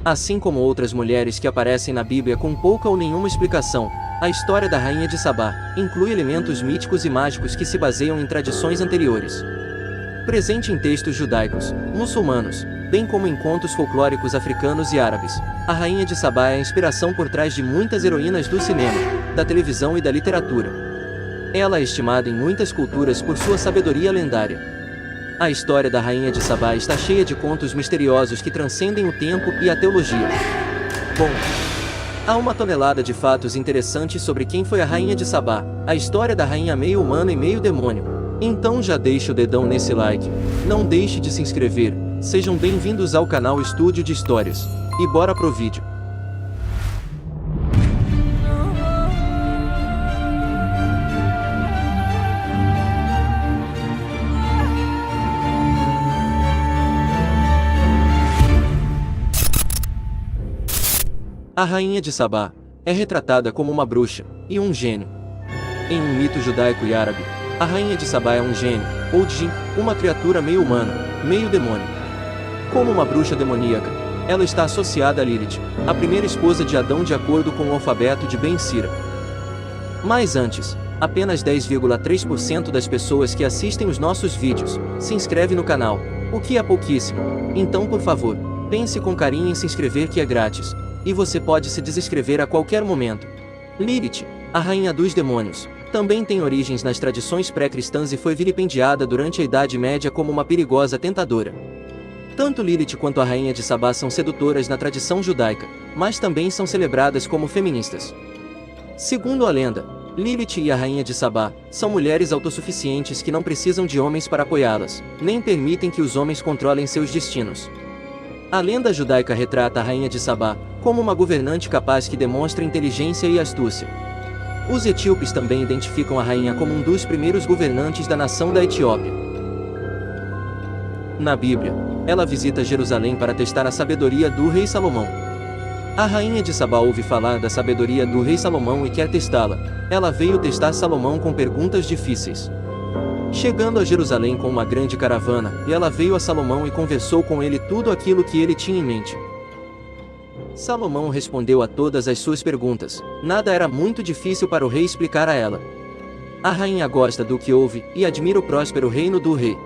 Assim como outras mulheres que aparecem na Bíblia com pouca ou nenhuma explicação, a história da Rainha de Sabá inclui elementos míticos e mágicos que se baseiam em tradições anteriores. Presente em textos judaicos, muçulmanos, bem como em contos folclóricos africanos e árabes, a Rainha de Sabá é a inspiração por trás de muitas heroínas do cinema, da televisão e da literatura. Ela é estimada em muitas culturas por sua sabedoria lendária. A história da Rainha de Sabá está cheia de contos misteriosos que transcendem o tempo e a teologia. Bom, há uma tonelada de fatos interessantes sobre quem foi a Rainha de Sabá, a história da rainha meio humana e meio demônio. Então já deixa o dedão nesse like, não deixe de se inscrever, sejam bem-vindos ao canal Estúdio de Histórias. E bora pro vídeo. A Rainha de Sabá é retratada como uma bruxa e um gênio. Em um mito judaico e árabe, a Rainha de Sabá é um gênio, ou djinn, uma criatura meio humana, meio demônio. Como uma bruxa demoníaca, ela está associada a Lilith, a primeira esposa de Adão de acordo com o alfabeto de Ben Sira. Mas antes, apenas 10,3% das pessoas que assistem os nossos vídeos se inscreve no canal, o que é pouquíssimo. Então por favor, pense com carinho em se inscrever, que é grátis. E você pode se desinscrever a qualquer momento. Lilith, a rainha dos demônios, também tem origens nas tradições pré-cristãs e foi vilipendiada durante a Idade Média como uma perigosa tentadora. Tanto Lilith quanto a Rainha de Sabá são sedutoras na tradição judaica, mas também são celebradas como feministas. Segundo a lenda, Lilith e a Rainha de Sabá são mulheres autossuficientes que não precisam de homens para apoiá-las, nem permitem que os homens controlem seus destinos. A lenda judaica retrata a Rainha de Sabá como uma governante capaz que demonstra inteligência e astúcia. Os etíopes também identificam a rainha como um dos primeiros governantes da nação da Etiópia. Na Bíblia, ela visita Jerusalém para testar a sabedoria do rei Salomão. A Rainha de Sabá ouve falar da sabedoria do rei Salomão e quer testá-la. Ela veio testar Salomão com perguntas difíceis. Chegando a Jerusalém com uma grande caravana, ela veio a Salomão e conversou com ele tudo aquilo que ele tinha em mente. Salomão respondeu a todas as suas perguntas. Nada era muito difícil para o rei explicar a ela. A rainha gosta do que ouve e admira o próspero reino do rei.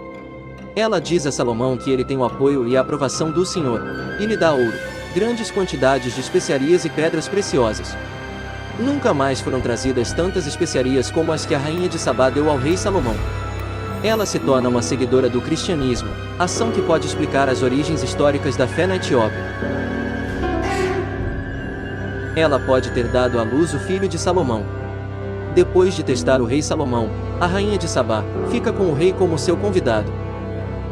Ela diz a Salomão que ele tem o apoio e a aprovação do Senhor, e lhe dá ouro, grandes quantidades de especiarias e pedras preciosas. Nunca mais foram trazidas tantas especiarias como as que a Rainha de Sabá deu ao rei Salomão. Ela se torna uma seguidora do cristianismo, ação que pode explicar as origens históricas da fé na Etiópia. Ela pode ter dado à luz o filho de Salomão. Depois de testar o rei Salomão, a Rainha de Sabá fica com o rei como seu convidado.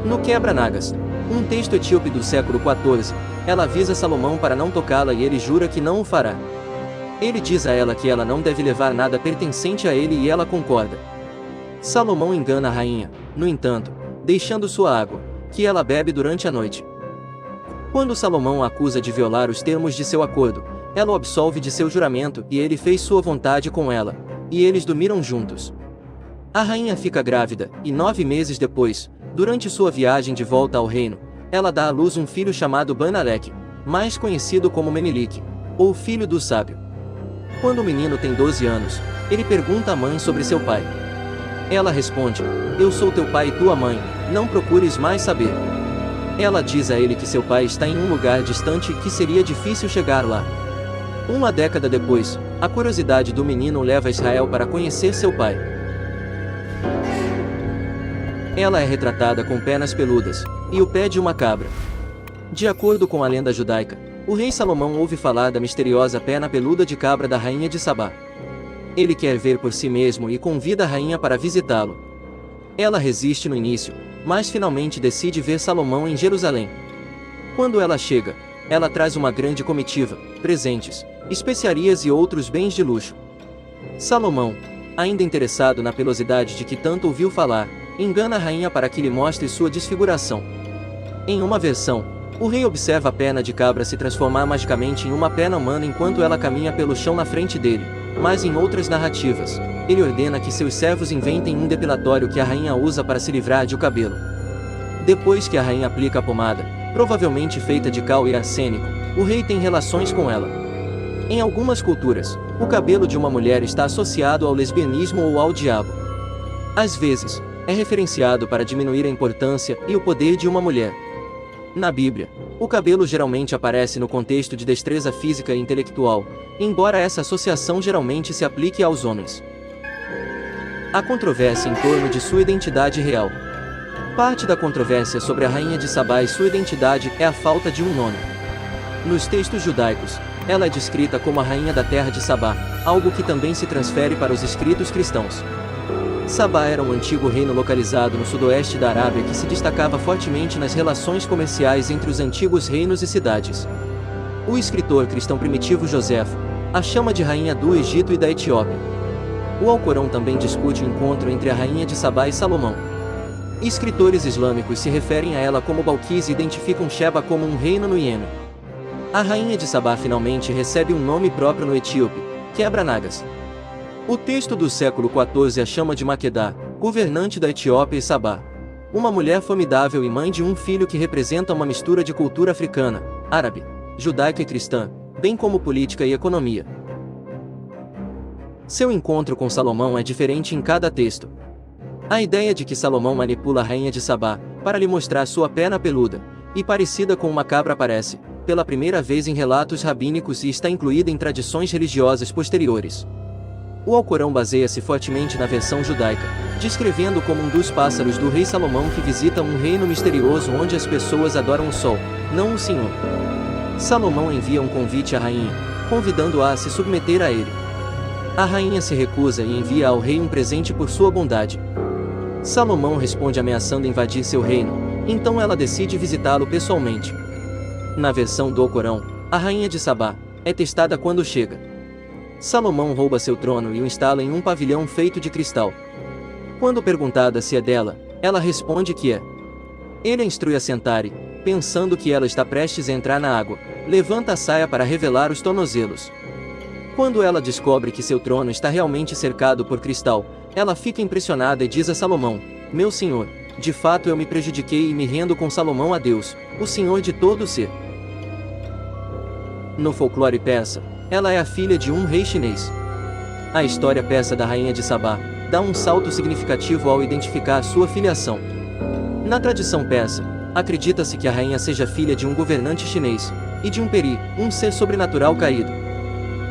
No Quebra-Nagas, um texto etíope do século XIV, ela avisa Salomão para não tocá-la e ele jura que não o fará. Ele diz a ela que ela não deve levar nada pertencente a ele e ela concorda. Salomão engana a rainha, no entanto, deixando sua água, que ela bebe durante a noite. Quando Salomão a acusa de violar os termos de seu acordo, ela o absolve de seu juramento e ele fez sua vontade com ela, e eles dormiram juntos. A rainha fica grávida, e 9 meses depois, durante sua viagem de volta ao reino, ela dá à luz um filho chamado Banalec, mais conhecido como Menelik, ou filho do sábio. Quando o menino tem 12 anos, ele pergunta à mãe sobre seu pai. Ela responde: "Eu sou teu pai e tua mãe, não procures mais saber." Ela diz a ele que seu pai está em um lugar distante e que seria difícil chegar lá. Uma década depois, a curiosidade do menino leva Israel para conhecer seu pai. Ela é retratada com pernas peludas e o pé de uma cabra. De acordo com a lenda judaica, o rei Salomão ouve falar da misteriosa perna peluda de cabra da Rainha de Sabá. Ele quer ver por si mesmo e convida a rainha para visitá-lo. Ela resiste no início, mas finalmente decide ver Salomão em Jerusalém. Quando ela chega, ela traz uma grande comitiva, presentes, especiarias e outros bens de luxo. Salomão, ainda interessado na pelosidade de que tanto ouviu falar, engana a rainha para que lhe mostre sua desfiguração. Em uma versão, o rei observa a perna de cabra se transformar magicamente em uma perna humana enquanto ela caminha pelo chão na frente dele, mas em outras narrativas, ele ordena que seus servos inventem um depilatório que a rainha usa para se livrar de o cabelo. Depois que a rainha aplica a pomada, provavelmente feita de cal e arsênico, o rei tem relações com ela. Em algumas culturas, o cabelo de uma mulher está associado ao lesbianismo ou ao diabo. Às vezes, é referenciado para diminuir a importância e o poder de uma mulher. Na Bíblia, o cabelo geralmente aparece no contexto de destreza física e intelectual, embora essa associação geralmente se aplique aos homens. Há controvérsia em torno de sua identidade real. Parte da controvérsia sobre a rainha de Sabá e sua identidade é a falta de um nome. Nos textos judaicos, ela é descrita como a rainha da terra de Sabá, algo que também se transfere para os escritos cristãos. Sabá era um antigo reino localizado no sudoeste da Arábia que se destacava fortemente nas relações comerciais entre os antigos reinos e cidades. O escritor cristão primitivo Joséfo a chama de rainha do Egito e da Etiópia. O Alcorão também discute o encontro entre a rainha de Sabá e Salomão. Escritores islâmicos se referem a ela como Balquis e identificam Sheba como um reino no Iêmen. A rainha de Sabá finalmente recebe um nome próprio no etíope, Quebra-Nagas. O texto do século XIV a chama de Maquedá, governante da Etiópia e Sabá. Uma mulher formidável e mãe de um filho que representa uma mistura de cultura africana, árabe, judaica e cristã, bem como política e economia. Seu encontro com Salomão é diferente em cada texto. A ideia de que Salomão manipula a rainha de Sabá, para lhe mostrar sua perna peluda, e parecida com uma cabra aparece, pela primeira vez em relatos rabínicos e está incluída em tradições religiosas posteriores. O Alcorão baseia-se fortemente na versão judaica, descrevendo como um dos pássaros do rei Salomão que visita um reino misterioso onde as pessoas adoram o sol, não o Senhor. Salomão envia um convite à rainha, convidando-a a se submeter a ele. A rainha se recusa e envia ao rei um presente por sua bondade. Salomão responde ameaçando invadir seu reino, então ela decide visitá-lo pessoalmente. Na versão do Alcorão, a rainha de Sabá é testada quando chega. Salomão rouba seu trono e o instala em um pavilhão feito de cristal. Quando perguntada se é dela, ela responde que é. Ele a instrui a sentar e, pensando que ela está prestes a entrar na água, levanta a saia para revelar os tornozelos. Quando ela descobre que seu trono está realmente cercado por cristal, ela fica impressionada e diz a Salomão: Meu senhor, de fato eu me prejudiquei e me rendo com Salomão a Deus, o Senhor de todo o ser. No folclore persa, ela é a filha de um rei chinês. A história persa da rainha de Sabá dá um salto significativo ao identificar sua filiação. Na tradição persa, acredita-se que a rainha seja filha de um governante chinês, e de um peri, um ser sobrenatural caído.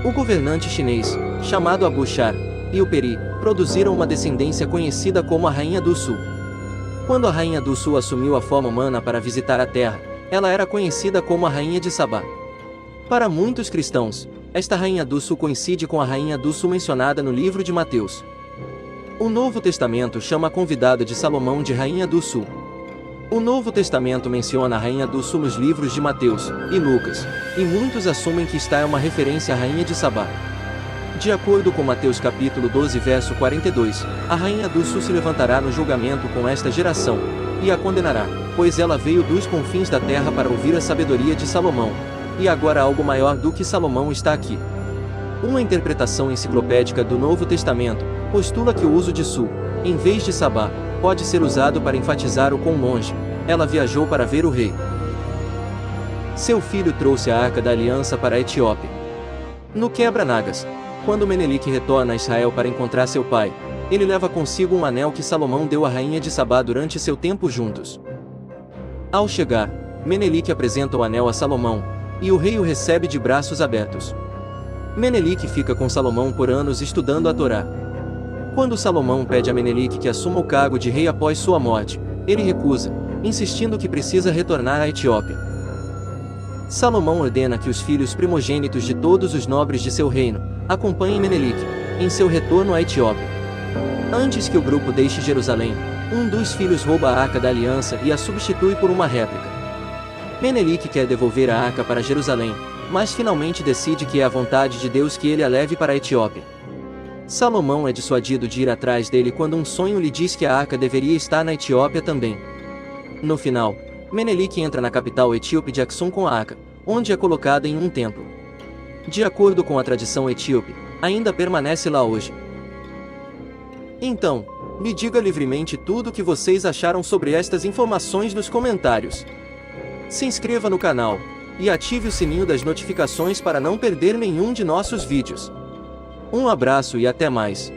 O governante chinês, chamado Abu Shar, e o peri, produziram uma descendência conhecida como a Rainha do Sul. Quando a Rainha do Sul assumiu a forma humana para visitar a Terra, ela era conhecida como a Rainha de Sabá. Para muitos cristãos, esta Rainha do Sul coincide com a Rainha do Sul mencionada no livro de Mateus. O Novo Testamento chama a convidada de Salomão de Rainha do Sul. O Novo Testamento menciona a Rainha do Sul nos livros de Mateus e Lucas, e muitos assumem que esta é uma referência à Rainha de Sabá. De acordo com Mateus capítulo 12 verso 42, a Rainha do Sul se levantará no julgamento com esta geração, e a condenará, pois ela veio dos confins da terra para ouvir a sabedoria de Salomão, e agora algo maior do que Salomão está aqui. Uma interpretação enciclopédica do Novo Testamento postula que o uso de Sul, em vez de Sabá, pode ser usado para enfatizar o quão longe ela viajou para ver o rei. Seu filho trouxe a Arca da Aliança para a Etiópia. No Quebra-Nagas, quando Menelik retorna a Israel para encontrar seu pai, ele leva consigo um anel que Salomão deu à rainha de Sabá durante seu tempo juntos. Ao chegar, Menelik apresenta o anel a Salomão, e o rei o recebe de braços abertos. Menelik fica com Salomão por anos estudando a Torá. Quando Salomão pede a Menelik que assuma o cargo de rei após sua morte, ele recusa, insistindo que precisa retornar à Etiópia. Salomão ordena que os filhos primogênitos de todos os nobres de seu reino acompanhem Menelik em seu retorno à Etiópia. Antes que o grupo deixe Jerusalém, um dos filhos rouba a Arca da Aliança e a substitui por uma réplica. Menelik quer devolver a Arca para Jerusalém, mas finalmente decide que é a vontade de Deus que ele a leve para a Etiópia. Salomão é dissuadido de ir atrás dele quando um sonho lhe diz que a Arca deveria estar na Etiópia também. No final, Menelik entra na capital etíope de Aksum com a Arca, onde é colocada em um templo. De acordo com a tradição etíope, ainda permanece lá hoje. Então, me diga livremente tudo o que vocês acharam sobre estas informações nos comentários. Se inscreva no canal e ative o sininho das notificações para não perder nenhum de nossos vídeos. Um abraço e até mais.